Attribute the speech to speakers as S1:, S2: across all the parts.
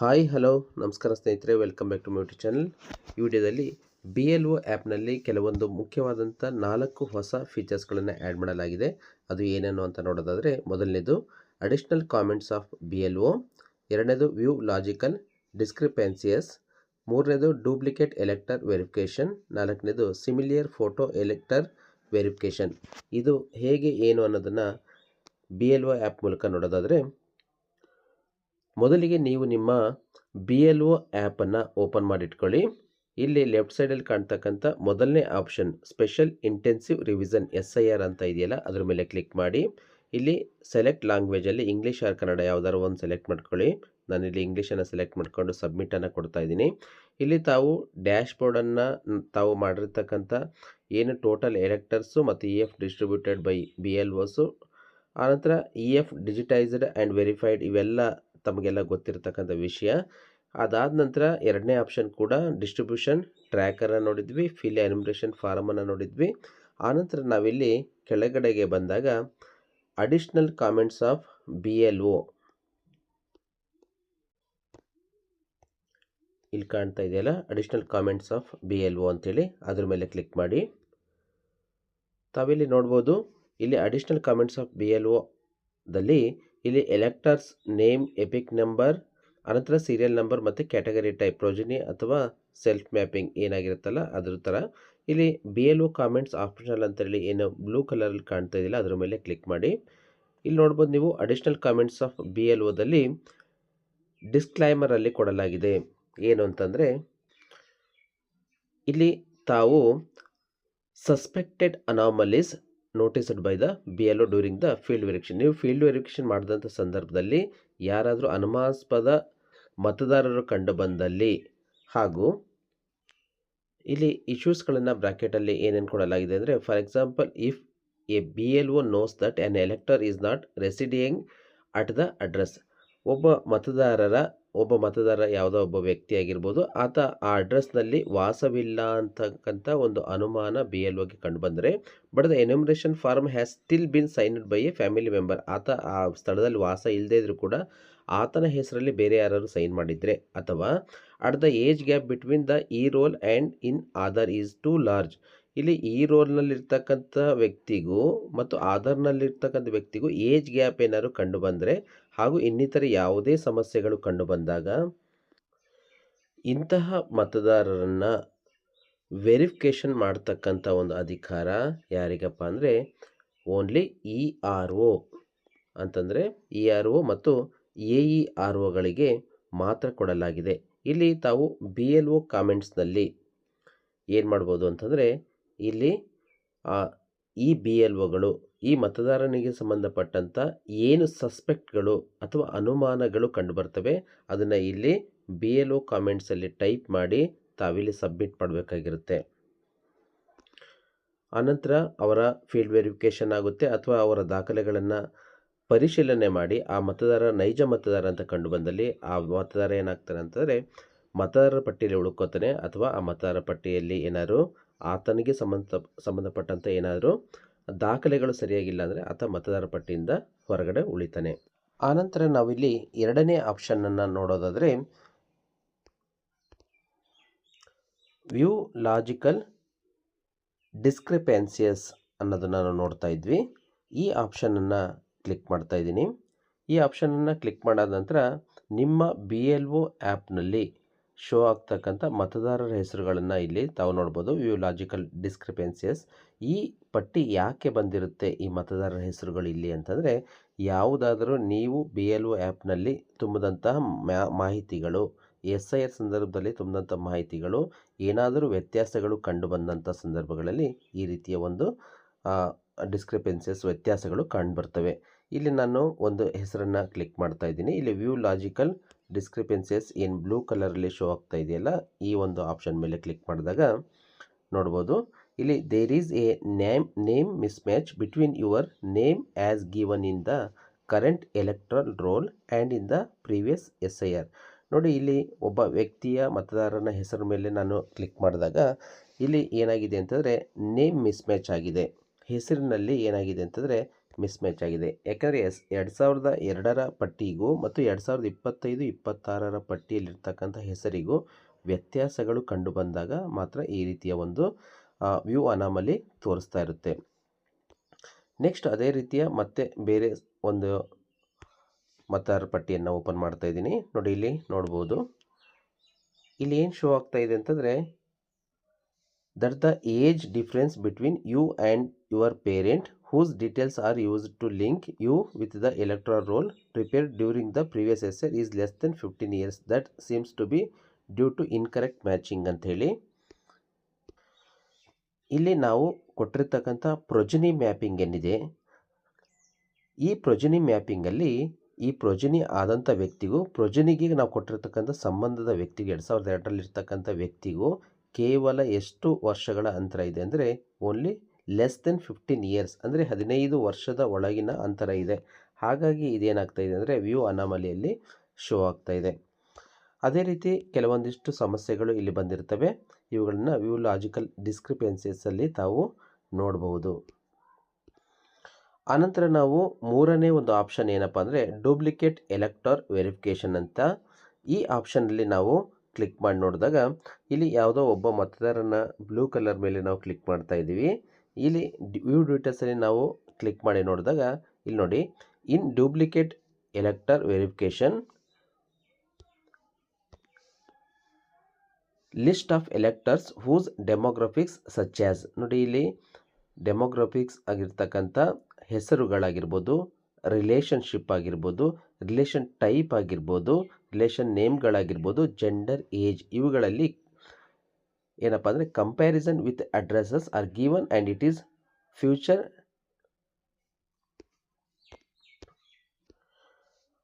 S1: Hi hello ನಮಸ್ಕಾರ ಸ್ನೇಹಿತರೆ, welcome back to my YouTube channel. ಈ ವಿಡಿಯೋದಲ್ಲಿ BLO ಆ್ಯಪ್ನಲ್ಲಿ ಕೆಲವೊಂದು ಮುಖ್ಯವಾದಂಥ 4 ಹೊಸ ಫೀಚರ್ಸ್ಗಳನ್ನು ಆ್ಯಡ್ ಮಾಡಲಾಗಿದೆ. ಅದು ಏನೇನು ಅಂತ ನೋಡೋದಾದರೆ, ಮೊದಲನೇದು ಅಡಿಷ್ನಲ್ ಕಾಮೆಂಟ್ಸ್ ಆಫ್ BLO, ಎರಡನೇದು ವ್ಯೂ ಲಾಜಿಕಲ್ ಡಿಸ್ಕ್ರಿಪೆನ್ಸಿಯಸ್, ಮೂರನೇದು ಡೂಪ್ಲಿಕೇಟ್ ಎಲೆಕ್ಟರ್ ವೆರಿಫಿಕೇಷನ್, ನಾಲ್ಕನೇದು ಸಿಮಿಲಿಯರ್ ಫೋಟೋ ಎಲೆಕ್ಟರ್ ವೆರಿಫಿಕೇಷನ್. ಇದು ಹೇಗೆ ಏನು ಅನ್ನೋದನ್ನು BLO ಆ್ಯಪ್ ಮೂಲಕ ನೋಡೋದಾದರೆ, ಮೊದಲಿಗೆ ನೀವು ನಿಮ್ಮ BLO ಆ್ಯಪನ್ನು ಓಪನ್ ಮಾಡಿಟ್ಕೊಳ್ಳಿ. ಇಲ್ಲಿ ಲೆಫ್ಟ್ ಸೈಡಲ್ಲಿ ಕಾಣ್ತಕ್ಕಂಥ ಮೊದಲನೇ option special intensive revision SIR ಅಂತ ಇದೆಯಲ್ಲ, ಅದ್ರ ಮೇಲೆ ಕ್ಲಿಕ್ ಮಾಡಿ. ಇಲ್ಲಿ ಸೆಲೆಕ್ಟ್ ಲ್ಯಾಂಗ್ವೇಜಲ್ಲಿ ಇಂಗ್ಲೀಷ್ ಆರ್ ಕನ್ನಡ ಯಾವ್ದಾದ್ರು ಒಂದು ಸೆಲೆಕ್ಟ್ ಮಾಡ್ಕೊಳ್ಳಿ. ನಾನಿಲ್ಲಿ ಇಂಗ್ಲೀಷನ್ನು ಸೆಲೆಕ್ಟ್ ಮಾಡಿಕೊಂಡು ಸಬ್ಮಿಟನ್ನು ಕೊಡ್ತಾ ಇದ್ದೀನಿ. ಇಲ್ಲಿ ತಾವು ಡ್ಯಾಶ್ ಬೋರ್ಡನ್ನು ತಾವು ಮಾಡಿರ್ತಕ್ಕಂಥ ಏನು ಟೋಟಲ್ ಎಲೆಕ್ಟರ್ಸು ಮತ್ತು EF ಡಿಸ್ಟ್ರಿಬ್ಯೂಟೆಡ್ ಬೈ BLOಸು, ಆನಂತರ EF ಡಿಜಿಟೈಸ್ಡ್ ಆ್ಯಂಡ್ ವೆರಿಫೈಡ್, ಇವೆಲ್ಲ ತಮಗೆಲ್ಲ ಗೊತ್ತಿರತಕ್ಕಂಥ ವಿಷಯ. ಅದಾದ ನಂತರ ಎರಡನೇ ಆಪ್ಷನ್ ಕೂಡ ಡಿಸ್ಟ್ರಿಬ್ಯೂಷನ್ ಟ್ರ್ಯಾಕರನ್ನು ನೋಡಿದ್ವಿ, ಫಿಲ್ ಎನ್ಯುಮರೇಷನ್ ಫಾರಮನ್ನು ನೋಡಿದ್ವಿ. ಆನಂತರ ನಾವಿಲ್ಲಿ ಕೆಳಗಡೆಗೆ ಬಂದಾಗ ಅಡಿಷ್ನಲ್ ಕಾಮೆಂಟ್ಸ್ ಆಫ್ BLO ಇಲ್ಲಿ ಕಾಣ್ತಾ ಇದೆಯಲ್ಲ, ಅಡಿಷ್ನಲ್ ಕಾಮೆಂಟ್ಸ್ ಆಫ್ BLO ಅಂತೇಳಿ ಅದ್ರ ಮೇಲೆ ಕ್ಲಿಕ್ ಮಾಡಿ. ತಾವಿಲ್ಲಿ ನೋಡ್ಬೋದು, ಇಲ್ಲಿ ಅಡಿಷ್ನಲ್ ಕಾಮೆಂಟ್ಸ್ ಆಫ್ BLO ದಲ್ಲಿ ಇಲ್ಲಿ ಎಲೆಕ್ಟರ್ಸ್ ನೇಮ್, ಎಪಿಕ್ ನಂಬರ್, ಅನಂತರ ಸೀರಿಯಲ್ ನಂಬರ್ ಮತ್ತು ಕ್ಯಾಟಗರಿ ಟೈಪ್ ಪ್ರೊಜಿನಿ ಅಥವಾ ಸೆಲ್ಫ್ ಮ್ಯಾಪಿಂಗ್ ಏನಾಗಿರುತ್ತಲ್ಲ ಅದ್ರ ಥರ. ಇಲ್ಲಿ BLO ಕಾಮೆಂಟ್ಸ್ ಆಪ್ಷನಲ್ ಅಂತೇಳಿ ಏನು ಬ್ಲೂ ಕಲರಲ್ಲಿ ಕಾಣ್ತಾ ಇದೆಯಲ್ಲ, ಅದ್ರ ಮೇಲೆ ಕ್ಲಿಕ್ ಮಾಡಿ. ಇಲ್ಲಿ ನೋಡ್ಬೋದು ನೀವು ಅಡಿಷ್ನಲ್ ಕಾಮೆಂಟ್ಸ್ ಆಫ್ BLOದಲ್ಲಿ ಡಿಸ್ಕ್ಲೈಮರಲ್ಲಿ ಕೊಡಲಾಗಿದೆ. ಏನು ಅಂತಂದರೆ, ಇಲ್ಲಿ ತಾವು suspected anomalies noticed by the BLO during the field verification. ನೀವು ಫೀಲ್ಡ್ ವೆರಿಫಿಕೇಷನ್ ಮಾಡಿದಂಥ ಸಂದರ್ಭದಲ್ಲಿ ಯಾರಾದರೂ ಅನುಮಾನಾಸ್ಪದ ಮತದಾರರು ಕಂಡು ಬಂದಲ್ಲಿ, ಹಾಗೂ ಇಲ್ಲಿ ಇಶ್ಯೂಸ್ಗಳನ್ನು ಬ್ರಾಕೆಟಲ್ಲಿ ಏನೇನು ಕೊಡಲಾಗಿದೆ ಅಂದರೆ, for example if a BLO knows that an elector is not residing at the address. ಒಬ್ಬ ಮತದಾರ ಯಾವುದೋ ಒಬ್ಬ ವ್ಯಕ್ತಿ ಆಗಿರ್ಬೋದು, ಆತ ಆ ಅಡ್ರೆಸ್ನಲ್ಲಿ ವಾಸವಿಲ್ಲ ಅಂತಕ್ಕಂಥ ಒಂದು ಅನುಮಾನ BLOಗೆ ಕಂಡುಬಂದರೆ, but the enumeration form has still been signed by a family member. ಆತ ಆ ಸ್ಥಳದಲ್ಲಿ ವಾಸ ಇಲ್ಲದೇ ಇದ್ರೂ ಕೂಡ ಆತನ ಹೆಸರಲ್ಲಿ ಬೇರೆ ಯಾರು ಸೈನ್ ಮಾಡಿದರೆ, ಅಥವಾ at the age gap between the e roll and in Aadhaar is too large. ಇಲ್ಲಿ ಈ ರೋಲ್ನಲ್ಲಿರ್ತಕ್ಕಂಥ ವ್ಯಕ್ತಿಗೂ ಮತ್ತು ಆಧಾರ್ನಲ್ಲಿರ್ತಕ್ಕಂಥ ವ್ಯಕ್ತಿಗೂ ಏಜ್ ಗ್ಯಾಪ್ ಏನಾದ್ರು ಕಂಡು ಬಂದರೆ, ಹಾಗೂ ಇನ್ನಿತರ ಯಾವುದೇ ಸಮಸ್ಯೆಗಳು ಕಂಡು ಬಂದಾಗ ಇಂತಹ ಮತದಾರರನ್ನು ವೆರಿಫಿಕೇಷನ್ ಮಾಡ್ತಕ್ಕಂಥ ಒಂದು ಅಧಿಕಾರ ಯಾರಿಗಪ್ಪ ಅಂದರೆ ಓನ್ಲಿ ERO ಅಂತಂದರೆ ERO ಮತ್ತು AEROಗಳಿಗೆ ಮಾತ್ರ ಕೊಡಲಾಗಿದೆ. ಇಲ್ಲಿ ತಾವು BLO ಕಾಮೆಂಟ್ಸ್ನಲ್ಲಿ ಏನು ಮಾಡ್ಬೋದು ಅಂತಂದರೆ, ಇಲ್ಲಿ ಈ BLOಗಳು ಈ ಮತದಾರನಿಗೆ ಸಂಬಂಧಪಟ್ಟಂಥ ಏನು ಸಸ್ಪೆಕ್ಟ್ಗಳು ಅಥವಾ ಅನುಮಾನಗಳು ಕಂಡುಬರ್ತವೆ, ಅದನ್ನು ಇಲ್ಲಿ BLO ಕಾಮೆಂಟ್ಸಲ್ಲಿ ಟೈಪ್ ಮಾಡಿ ತಾವಿಲ್ಲಿ ಸಬ್ಮಿಟ್ ಮಾಡಬೇಕಾಗಿರುತ್ತೆ. ಆನಂತರ ಅವರ ಫೀಲ್ಡ್ ವೆರಿಫಿಕೇಷನ್ ಆಗುತ್ತೆ, ಅಥವಾ ಅವರ ದಾಖಲೆಗಳನ್ನು ಪರಿಶೀಲನೆ ಮಾಡಿ ಆ ಮತದಾರ ನೈಜ ಮತದಾರ ಅಂತ ಕಂಡು ಬಂದಲ್ಲಿ ಆ ಮತದಾರ ಏನಾಗ್ತಾನೆ ಅಂತಂದರೆ ಮತದಾರರ ಪಟ್ಟಿಯಲ್ಲಿ ಉಳ್ಕೋತಾನೆ, ಅಥವಾ ಆ ಮತದಾರ ಪಟ್ಟಿಯಲ್ಲಿ ಏನಾದರೂ ಆತನಿಗೆ ಸಂಬಂಧಪಟ್ಟಂಥ ಏನಾದರೂ ದಾಖಲೆಗಳು ಸರಿಯಾಗಿಲ್ಲ ಅಂದರೆ ಆತ ಮತದಾರ ಪಟ್ಟಿಯಿಂದ ಹೊರಗಡೆ ಉಳಿತಾನೆ. ಆನಂತರ ನಾವಿಲ್ಲಿ ಎರಡನೇ ಆಪ್ಷನನ್ನು ನೋಡೋದಾದರೆ, ವ್ಯೂ ಲಾಜಿಕಲ್ ಡಿಸ್ಕ್ರಿಪೆನ್ಸಿಯಸ್ ಅನ್ನೋದನ್ನು ನಾವು ನೋಡ್ತಾ ಇದ್ವಿ. ಈ ಆಪ್ಷನನ್ನು ಕ್ಲಿಕ್ ಮಾಡ್ತಾ ಇದ್ದೀನಿ. ಈ ಆಪ್ಷನನ್ನು ಕ್ಲಿಕ್ ಮಾಡಾದ ನಂತರ ನಿಮ್ಮ BLO ಆ್ಯಪ್ನಲ್ಲಿ ಶೋ ಆಗ್ತಕ್ಕಂಥ ಮತದಾರರ ಹೆಸರುಗಳನ್ನು ಇಲ್ಲಿ ತಾವು ನೋಡ್ಬೋದು. View logical discrepancies. ಈ ಪಟ್ಟಿ ಯಾಕೆ ಬಂದಿರುತ್ತೆ ಈ ಮತದಾರರ ಹೆಸರುಗಳು ಇಲ್ಲಿ ಅಂತಂದರೆ, ಯಾವುದಾದರೂ ನೀವು BLO ಆ್ಯಪ್ನಲ್ಲಿ ತುಂಬಿದಂತಹ ಮಾಹಿತಿಗಳು, SIR ಸಂದರ್ಭದಲ್ಲಿ ತುಂಬಿದಂಥ ಮಾಹಿತಿಗಳು ಏನಾದರೂ ವ್ಯತ್ಯಾಸಗಳು ಕಂಡು ಬಂದಂಥ ಸಂದರ್ಭಗಳಲ್ಲಿ ಈ ರೀತಿಯ ಒಂದು ಡಿಸ್ಕ್ರಿಪೆನ್ಸಿಯಸ್ ವ್ಯತ್ಯಾಸಗಳು ಕಂಡುಬರ್ತವೆ. ಇಲ್ಲಿ ನಾನು ಒಂದು ಹೆಸರನ್ನು ಕ್ಲಿಕ್ ಮಾಡ್ತಾ ಇದ್ದೀನಿ. ಇಲ್ಲಿ ವ್ಯೂ ಲಾಜಿಕಲ್ ಡಿಸ್ಕ್ರಿಪೆನ್ಸಿಯಸ್ ಏನು ಬ್ಲೂ ಕಲರಲ್ಲಿ ಶೋ ಆಗ್ತಾ ಇದೆಯಲ್ಲ, ಈ ಒಂದು ಆಪ್ಷನ್ ಮೇಲೆ ಕ್ಲಿಕ್ ಮಾಡಿದಾಗ ನೋಡ್ಬೋದು, ಇಲ್ಲಿ there is a name mismatch between your name as given in the current electoral roll and in the previous SIR. ನೋಡಿ, ಇಲ್ಲಿ ಒಬ್ಬ ವ್ಯಕ್ತಿಯ ಮತದಾರನ ಹೆಸರ ಮೇಲೆ ನಾನು ಕ್ಲಿಕ್ ಮಾಡಿದಾಗ ಇಲ್ಲಿ ಏನಾಗಿದೆ ಅಂತಂದರೆ ನೇಮ್ ಮಿಸ್ಮ್ಯಾಚ್ ಆಗಿದೆ. ಹೆಸರಿನಲ್ಲಿ ಏನಾಗಿದೆ ಅಂತಂದರೆ ಮಿಸ್ಮ್ಯಾಚ್ ಆಗಿದೆ. ಯಾಕಂದರೆ 2002ರ ಪಟ್ಟಿಗೂ ಮತ್ತು 2025-26ರ ಪಟ್ಟಿಯಲ್ಲಿರ್ತಕ್ಕಂಥ ಹೆಸರಿಗೂ ವ್ಯತ್ಯಾಸಗಳು ಕಂಡು ಬಂದಾಗ ಮಾತ್ರ ಈ ರೀತಿಯ ಒಂದು ವ್ಯೂ ಅನಾಮಲಿ ತೋರಿಸ್ತಾ ಇರುತ್ತೆ. ನೆಕ್ಸ್ಟ್ ಅದೇ ರೀತಿಯ ಮತ್ತೆ ಬೇರೆ ಒಂದು ಮತದಾರರ ಪಟ್ಟಿಯನ್ನು ಓಪನ್ ಮಾಡ್ತಾ ಇದ್ದೀನಿ. ನೋಡಿ, ಇಲ್ಲಿ ನೋಡ್ಬೋದು. ಇಲ್ಲಿ ಏನು ಶೋ ಆಗ್ತಾ ಇದೆ ಅಂತಂದರೆ that the age difference between you and your parent whose details are used to link you with the electoral roll prepared during the previous year is less than 15 years. That seems to be due to incorrect matching ಅಂತ ಹೇಳಿ ಇಲ್ಲಿ ನಾವು ಕೊಟ್ಟಿರ್ತಕ್ಕಂಥ ಪ್ರೊಜನಿ mapping ಏನಿದೆ, ಈ ಪ್ರೊಜನಿ ಮ್ಯಾಪಿಂಗಲ್ಲಿ ಈ ಪ್ರೊಜನಿ ಆದಂಥ ವ್ಯಕ್ತಿಗೂ ಪ್ರೊಜನಿಗೆ ನಾವು ಕೊಟ್ಟಿರ್ತಕ್ಕಂಥ ಸಂಬಂಧದ ವ್ಯಕ್ತಿಗೆ 2002ರಲ್ಲಿರ್ತಕ್ಕಂಥ ವ್ಯಕ್ತಿಗೂ ಕೇವಲ ಎಷ್ಟು ವರ್ಷಗಳ ಅಂತರ ಇದೆ ಅಂದರೆ ಓನ್ಲಿ ಲೆಸ್ ದೆನ್ 15 ಇಯರ್ಸ್, ಅಂದರೆ 15 ವರ್ಷದ ಒಳಗಿನ ಅಂತರ ಇದೆ. ಹಾಗಾಗಿ ಇದೇನಾಗ್ತಾ ಇದೆ ಅಂದರೆ ವ್ಯೂ ಅನಾಮಲಿಯಲ್ಲಿ ಶೋ ಆಗ್ತಾ ಇದೆ. ಅದೇ ರೀತಿ ಕೆಲವೊಂದಿಷ್ಟು ಸಮಸ್ಯೆಗಳು ಇಲ್ಲಿ ಬಂದಿರ್ತವೆ. ಇವುಗಳನ್ನ ವ್ಯೂ ಲಾಜಿಕಲ್ ಡಿಸ್ಕ್ರಿಪೆನ್ಸೀಸಲ್ಲಿ ತಾವು ನೋಡಬಹುದು. ಆನಂತರ ನಾವು ಮೂರನೇ ಒಂದು ಆಪ್ಷನ್ ಏನಪ್ಪ ಅಂದರೆ ಡೂಪ್ಲಿಕೇಟ್ ಎಲೆಕ್ಟರ್ ವೆರಿಫಿಕೇಷನ್ ಅಂತ. ಈ ಆಪ್ಷನಲ್ಲಿ ನಾವು ಕ್ಲಿಕ್ ಮಾಡಿ ನೋಡಿದಾಗ ಇಲ್ಲಿ ಯಾವುದೋ ಒಬ್ಬ ಮತದಾರನ ಬ್ಲೂ ಕಲರ್ ಮೇಲೆ ನಾವು ಕ್ಲಿಕ್ ಮಾಡ್ತಾ ಇದ್ದೀವಿ. ಇಲ್ಲಿ ವ್ಯೂ ಡೀಟೇಲ್ಸಲ್ಲಿ ನಾವು ಕ್ಲಿಕ್ ಮಾಡಿ ನೋಡಿದಾಗ ಇಲ್ಲಿ ನೋಡಿ, in duplicate elector verification list of electors whose demographics such as. ನೋಡಿ, ಇಲ್ಲಿ ಡೆಮೋಗ್ರಫಿಕ್ಸ್ ಆಗಿರ್ತಕ್ಕಂಥ ಹೆಸರುಗಳಾಗಿರ್ಬೋದು, ರಿಲೇಷನ್ಶಿಪ್ ಆಗಿರ್ಬೋದು, ರಿಲೇಷನ್ ಟೈಪ್ ಆಗಿರ್ಬೋದು, ರಿಲೇಷನ್ ನೇಮ್ಗಳಾಗಿರ್ಬೋದು, ಜೆಂಡರ್, ಏಜ್, ಇವುಗಳಲ್ಲಿ ಏನಪ್ಪ ಅಂದರೆ comparison with addresses are given and it is future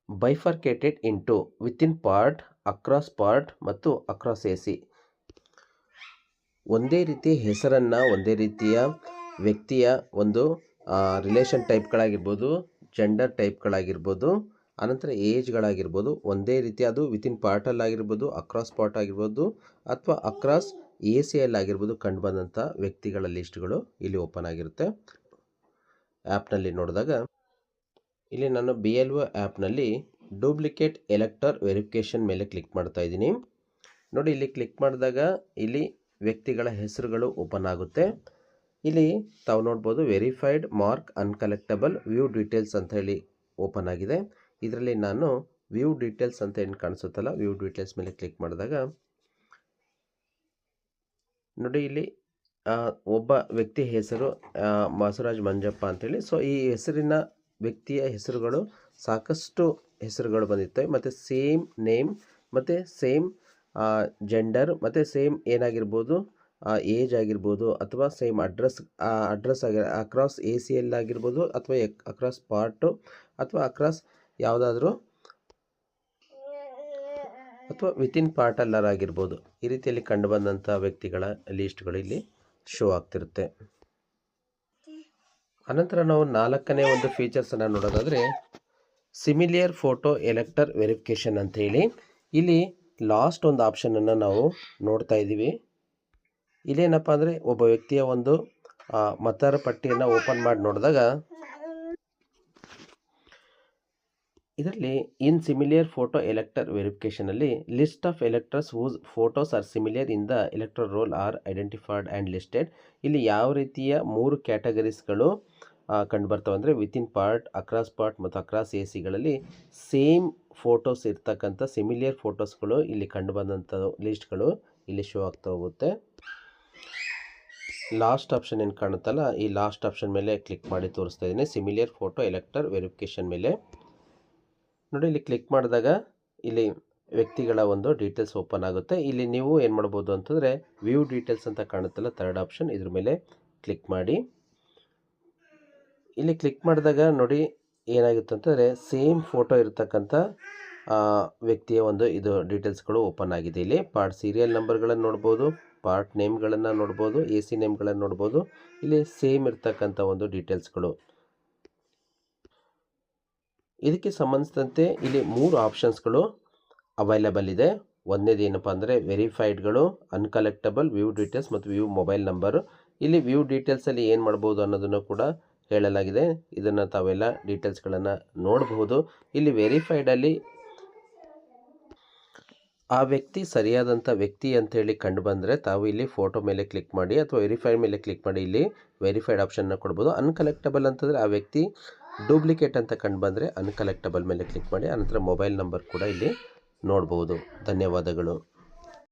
S1: bifurcated into within part, across part ಮತ್ತು ಅಕ್ರಾಸ್ ಎಸಿ. ಒಂದೇ ರೀತಿಯ ಹೆಸರನ್ನು, ಒಂದೇ ರೀತಿಯ ವ್ಯಕ್ತಿಯ ಒಂದು ರಿಲೇಷನ್ ಟೈಪ್ಗಳಾಗಿರ್ಬೋದು, ಜೆಂಡರ್ ಟೈಪ್ಗಳಾಗಿರ್ಬೋದು, ಆನಂತರ ಏಜ್ಗಳಾಗಿರ್ಬೋದು, ಒಂದೇ ರೀತಿ ಅದು ವಿತಿನ್ ಪಾರ್ಟಲ್ಲಾಗಿರ್ಬೋದು, ಅಕ್ರಾಸ್ ಪಾರ್ಟ್ ಆಗಿರ್ಬೋದು ಅಥವಾ ಅಕ್ರಾಸ್ ACL ಆಗಿರ್ಬೋದು ಕಂಡು ಬಂದಂಥ ವ್ಯಕ್ತಿಗಳ ಲಿಸ್ಟ್ಗಳು ಇಲ್ಲಿ ಓಪನ್ ಆಗಿರುತ್ತೆ. ಆ್ಯಪ್ನಲ್ಲಿ ನೋಡಿದಾಗ ಇಲ್ಲಿ ನಾನು BLO ಆ್ಯಪ್ನಲ್ಲಿ ಡೂಪ್ಲಿಕೇಟ್ ಎಲೆಕ್ಟರ್ ವೆರಿಫಿಕೇಷನ್ ಮೇಲೆ ಕ್ಲಿಕ್ ಮಾಡ್ತಾ ಇದ್ದೀನಿ. ನೋಡಿ, ಇಲ್ಲಿ ಕ್ಲಿಕ್ ಮಾಡಿದಾಗ ಇಲ್ಲಿ ವ್ಯಕ್ತಿಗಳ ಹೆಸರುಗಳು ಓಪನ್ ಆಗುತ್ತೆ. ಇಲ್ಲಿ ತಾವು ನೋಡ್ಬೋದು ವೆರಿಫೈಡ್ ಮಾರ್ಕ್ ಅನ್ಕಲೆಕ್ಟಬಲ್ ವ್ಯೂ ಡೀಟೇಲ್ಸ್ ಅಂತ ಹೇಳಿ ಓಪನ್ ಆಗಿದೆ. ಇದರಲ್ಲಿ ನಾನು ವ್ಯೂ ಡೀಟೇಲ್ಸ್ ಅಂತ ಏನು ಕಾಣಿಸುತ್ತಲ್ಲ, ವ್ಯೂ ಡೀಟೇಲ್ಸ್ ಮೇಲೆ ಕ್ಲಿಕ್ ಮಾಡಿದಾಗ ನೋಡಿ, ಇಲ್ಲಿ ಒಬ್ಬ ವ್ಯಕ್ತಿ ಹೆಸರು ಬಸವರಾಜ್ ಮಂಜಪ್ಪ ಅಂತೇಳಿ. ಸೊ ಈ ಹೆಸರಿನ ವ್ಯಕ್ತಿಯ ಹೆಸರುಗಳು ಸಾಕಷ್ಟು ಹೆಸರುಗಳು ಬಂದಿರ್ತವೆ ಮತ್ತು ಸೇಮ್ ನೇಮ್ ಮತ್ತು ಸೇಮ್ ಜೆಂಡರ್ ಮತ್ತು ಸೇಮ್ ಏನಾಗಿರ್ಬೋದು ಏಜ್ ಆಗಿರ್ಬೋದು ಅಥವಾ ಸೇಮ್ ಅಡ್ರೆಸ್ ಅಕ್ರಾಸ್ ACL ಆಗಿರ್ಬೋದು ಅಥವಾ ಅಕ್ರಾಸ್ ಪಾರ್ಟು ಅಥವಾ ಅಕ್ರಾಸ್ ಯಾವುದಾದ್ರೂ ಅಥವಾ ವಿತಿನ್ ಪಾರ್ಟಲ್ಲರ್ ಆಗಿರ್ಬೋದು. ಈ ರೀತಿಯಲ್ಲಿ ಕಂಡುಬಂದಂಥ ವ್ಯಕ್ತಿಗಳ ಲೀಸ್ಟ್ಗಳು ಇಲ್ಲಿ ಶೋ ಆಗ್ತಿರುತ್ತೆ. ಅನಂತರ ನಾವು 4ನೇ ಒಂದು ಫೀಚರ್ಸನ್ನು ನೋಡೋದಾದರೆ ಸಿಮಿಲಿಯರ್ ಫೋಟೋ ಎಲೆಕ್ಟರ್ ವೆರಿಫಿಕೇಷನ್ ಅಂತ ಹೇಳಿ. ಇಲ್ಲಿ ಲಾಸ್ಟ್ ಒಂದು ಆಪ್ಷನನ್ನು ನಾವು ನೋಡ್ತಾ ಇದ್ದೀವಿ. ಇಲ್ಲೇನಪ್ಪ ಅಂದರೆ ಒಬ್ಬ ವ್ಯಕ್ತಿಯ ಒಂದು ಮತದಾರ ಪಟ್ಟಿಯನ್ನು ಓಪನ್ ಮಾಡಿ ನೋಡಿದಾಗ ಇದರಲ್ಲಿ ಇನ್ ಸಿಮಿಲಿಯರ್ ಫೋಟೋ ಎಲೆಕ್ಟರ್ ವೆರಿಫಿಕೇಷನಲ್ಲಿ list of electors whose photos are similar in the elector roll are identified and listed. ಇಲ್ಲಿ ಯಾವ ರೀತಿಯ 3 ಕ್ಯಾಟಗರೀಸ್ಗಳು ಕಂಡುಬರ್ತವೆ ಅಂದರೆ ವಿತಿನ್ ಪಾರ್ಟ್, ಅಕ್ರಾಸ್ ಪಾರ್ಟ್ ಮತ್ತು ಅಕ್ರಾಸ್ ACಗಳಲ್ಲಿ ಸೇಮ್ ಫೋಟೋಸ್ ಇರ್ತಕ್ಕಂಥ ಸಿಮಿಲಿಯರ್ ಫೋಟೋಸ್ಗಳು ಇಲ್ಲಿ ಕಂಡುಬಂದಂಥ ಲಿಸ್ಟ್ಗಳು ಇಲ್ಲಿ ಶೋ ಆಗ್ತಾ ಹೋಗುತ್ತೆ. ಲಾಸ್ಟ್ ಆಪ್ಷನ್ ಏನು ಕಾಣುತ್ತಲ್ಲ, ಈ ಲಾಸ್ಟ್ ಆಪ್ಷನ್ ಮೇಲೆ ಕ್ಲಿಕ್ ಮಾಡಿ ತೋರಿಸ್ತಾ ಇದ್ದೀನಿ. ಸಿಮಿಲಿಯರ್ ಫೋಟೋ ಎಲೆಕ್ಟರ್ ವೆರಿಫಿಕೇಷನ್ ಮೇಲೆ ನೋಡಿ, ಇಲ್ಲಿ ಕ್ಲಿಕ್ ಮಾಡಿದಾಗ ಇಲ್ಲಿ ವ್ಯಕ್ತಿಗಳ ಒಂದು ಡೀಟೇಲ್ಸ್ ಓಪನ್ ಆಗುತ್ತೆ. ಇಲ್ಲಿ ನೀವು ಏನು ಮಾಡ್ಬೋದು ಅಂತಂದರೆ ವ್ಯೂ ಡೀಟೇಲ್ಸ್ ಅಂತ ಕಾಣುತ್ತಲ್ಲ, ಥರ್ಡ್ ಆಪ್ಷನ್, ಇದ್ರ ಮೇಲೆ ಕ್ಲಿಕ್ ಮಾಡಿ. ಇಲ್ಲಿ ಕ್ಲಿಕ್ ಮಾಡಿದಾಗ ನೋಡಿ ಏನಾಗುತ್ತೆ ಅಂತಂದರೆ ಸೇಮ್ ಫೋಟೋ ಇರತಕ್ಕಂಥ ವ್ಯಕ್ತಿಯ ಒಂದು ಇದು ಡೀಟೇಲ್ಸ್ಗಳು ಓಪನ್ ಆಗಿದೆ. ಇಲ್ಲಿ ಪಾರ್ಟ್ ಸೀರಿಯಲ್ ನಂಬರ್ಗಳನ್ನು ನೋಡ್ಬೋದು, ಪಾರ್ಟ್ ನೇಮ್ಗಳನ್ನು ನೋಡ್ಬೋದು, AC ನೇಮ್ಗಳನ್ನು ನೋಡ್ಬೋದು. ಇಲ್ಲಿ ಸೇಮ್ ಇರ್ತಕ್ಕಂಥ ಒಂದು ಡೀಟೇಲ್ಸ್ಗಳು. ಇದಕ್ಕೆ ಸಂಬಂಧಿಸಿದಂತೆ ಇಲ್ಲಿ 3 ಆಪ್ಷನ್ಸ್ಗಳು ಅವೈಲೇಬಲ್ ಇದೆ. ಒಂದನೇದು ಏನಪ್ಪ ಅಂದರೆ ವೆರಿಫೈಡ್ಗಳು, ಅನ್ಕಲೆಕ್ಟಬಲ್, ವ್ಯೂ ಡೀಟೇಲ್ಸ್ ಮತ್ತು ವ್ಯೂ ಮೊಬೈಲ್ ನಂಬರು. ಇಲ್ಲಿ ವ್ಯೂ ಡೀಟೇಲ್ಸಲ್ಲಿ ಏನು ಮಾಡ್ಬೋದು ಅನ್ನೋದನ್ನು ಕೂಡ ಹೇಳಲಾಗಿದೆ. ಇದನ್ನು ತಾವೆಲ್ಲ ಡೀಟೇಲ್ಸ್ಗಳನ್ನು ನೋಡಬಹುದು. ಇಲ್ಲಿ ವೆರಿಫೈಡಲ್ಲಿ ಆ ವ್ಯಕ್ತಿ ಸರಿಯಾದಂಥ ವ್ಯಕ್ತಿ ಅಂತೇಳಿ ಕಂಡು ಬಂದರೆ ತಾವು ಇಲ್ಲಿ ಫೋಟೋ ಮೇಲೆ ಕ್ಲಿಕ್ ಮಾಡಿ ಅಥವಾ ವೆರಿಫೈ ಮೇಲೆ ಕ್ಲಿಕ್ ಮಾಡಿ ಇಲ್ಲಿ ವೆರಿಫೈಡ್ ಆಪ್ಷನ್ನ ಕೊಡ್ಬೋದು. ಅನ್ಕಲೆಕ್ಟಬಲ್ ಅಂತಂದರೆ ಆ ವ್ಯಕ್ತಿ ಡೂಪ್ಲಿಕೇಟ್ ಅಂತ ಕಂಡು ಬಂದರೆ ಅನ್ಕಲೆಕ್ಟಬಲ್ ಮೇಲೆ ಕ್ಲಿಕ್ ಮಾಡಿ. ಅನಂತರ ಮೊಬೈಲ್ ನಂಬರ್ ಕೂಡ ಇಲ್ಲಿ ನೋಡ್ಬೋದು. ಧನ್ಯವಾದಗಳು.